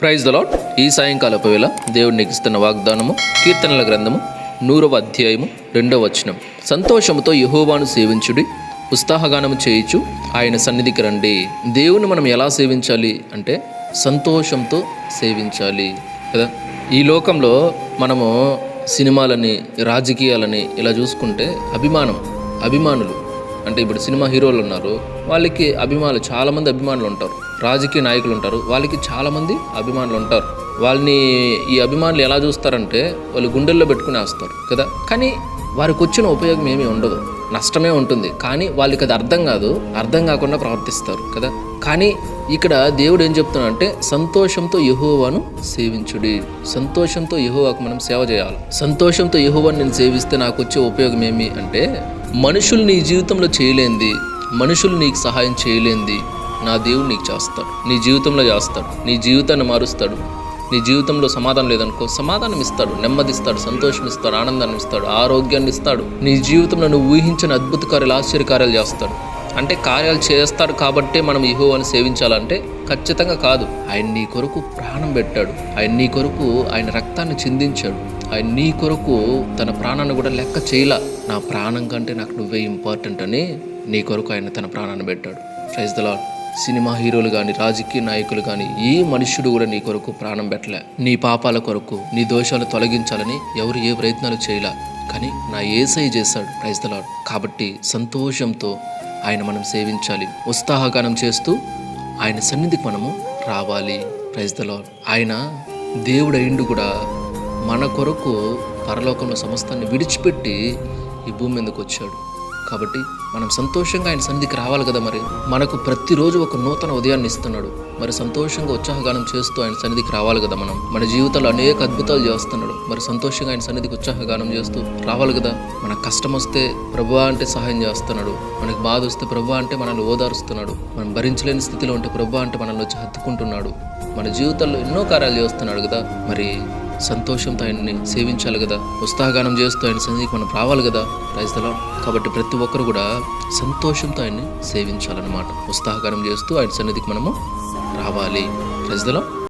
Praise the lord. ఈ సాయంకాలపు వేళ దేవుడు నీకు ఇస్తున్న వాగ్దానము కీర్తనల గ్రంథము 100వ అధ్యాయము 2వ వచనం. సంతోషముతో యెహోవాను సేవించుడి, ఉత్సాహగానము చేయుచు ఆయన సన్నిధికి రండి. దేవుని మనం ఎలా సేవించాలి అంటే సంతోషంతో సేవించాలి కదా. ఈ లోకంలో మనము సినిమాలని, రాజకీయాలని ఇలా చూసుకుంటే అభిమానులు అంటే ఇప్పుడు సినిమా హీరోలు ఉన్నారు, వాళ్ళకి చాలామంది అభిమానులు ఉంటారు. రాజకీయ నాయకులు ఉంటారు, వాళ్ళకి చాలామంది అభిమానులు ఉంటారు. వాళ్ళని ఈ అభిమానులు ఎలా చూస్తారంటే వాళ్ళు గుండెల్లో పెట్టుకుని వేస్తారు కదా. కానీ వారికి వచ్చిన ఉపయోగం ఏమీ ఉండదు, నష్టమే ఉంటుంది. కానీ వాళ్ళకి అది అర్థం కాకుండా ప్రవర్తిస్తారు కదా. కానీ ఇక్కడ దేవుడు ఏం చెప్తున్నాడంటే సంతోషంతో యెహోవాను సేవించుడి. సంతోషంతో యెహోవాకు మనం సేవ చేయాలి. సంతోషంతో యెహోవాను నేను సేవిస్తే నాకు వచ్చే ఉపయోగం ఏమి అంటే, మనుషులు నీ జీవితంలో చేయలేంది, మనుషులు నీకు సహాయం చేయలేంది నా దేవుడు నీకు చేస్తాడు, నీ జీవితంలో చేస్తాడు. నీ జీవితాన్ని మారుస్తాడు. నీ జీవితంలో సమాధానం లేదనుకో, సమాధానం ఇస్తాడు, నెమ్మదిస్తాడు, సంతోషం ఇస్తాడు, ఆనందాన్ని ఇస్తాడు, ఆరోగ్యాన్ని ఇస్తాడు. నీ జీవితంలో నువ్వు ఊహించిన అద్భుత కార్యాలు, ఆశ్చర్యకార్యాలు చేస్తాడు. అంటే కార్యాలు చేస్తాడు కాబట్టే మనం యెహోవాను సేవించాలంటే ఖచ్చితంగా కాదు. ఆయన నీ కొరకు ప్రాణం పెట్టాడు, ఆయన నీ కొరకు ఆయన రక్తాన్ని చిందించాడు, ఆయన నీ కొరకు తన ప్రాణాన్ని కూడా లెక్క చేయలా. నా ప్రాణం కంటే నాకు నువ్వే ఇంపార్టెంట్ అని నీ కొరకు ఆయన తన ప్రాణాన్ని పెట్టాడు. Praise the lord. సినిమా హీరోలు కానీ, రాజకీయ నాయకులు కానీ, ఏ మనుష్యుడు కూడా నీ కొరకు ప్రాణం పెట్టలే. నీ పాపాల కొరకు, నీ దోషాలు తొలగించాలని ఎవరు ఏ ప్రయత్నాలు చేయలే. కానీ నా యేసయ్య చేశాడు. Praise the lord. కాబట్టి సంతోషంతో ఆయన మనం సేవించాలి. ఉత్సాహగానం చేస్తూ ఆయన సన్నిధికి మనము రావాలి. Praise the lord. ఆయన దేవుడైండు కూడా మన కొరకు పరలోకంలో సమస్తాన్ని విడిచిపెట్టి ఈ భూమి మీదకి వచ్చాడు. కాబట్టి మనం సంతోషంగా ఆయన సన్నిధికి రావాలి కదా. మరి మనకు ప్రతిరోజు ఒక నూతన ఉదయాన్ని ఇస్తున్నాడు. మరి సంతోషంగా ఉత్సాహగానం చేస్తూ ఆయన సన్నిధికి రావాలి కదా. మన జీవితంలో అనేక అద్భుతాలు చేస్తున్నాడు. మరి సంతోషంగా ఆయన సన్నిధికి ఉత్సాహగానం చేస్తూ రావాలి కదా. మనకు కష్టం వస్తే ప్రభువా అంటే సహాయం చేస్తున్నాడు. మనకు బాధ వస్తే ప్రభువా అంటే మనల్ని ఓదారుస్తున్నాడు. మనం భరించలేని స్థితిలో ఉంటే ప్రభువా అంటే మనల్ని వచ్చి హత్తుకుంటున్నాడు. మన జీవితంలో ఎన్నో కార్యాలు చేస్తున్నాడు కదా. మరి సంతోషంతో ఆయన్ని సేవించాలి కదా. ఉత్సాహగానం చేస్తూ ఆయన సన్నిధికి మనం రావాలి కదా. Praise the lord. కాబట్టి ప్రతి ఒక్కరు కూడా సంతోషంతో ఆయన్ని సేవించాలన్నమాట. ఉత్సాహగానం చేస్తూ ఆయన సన్నిధికి మనము రావాలి. Praise the lord.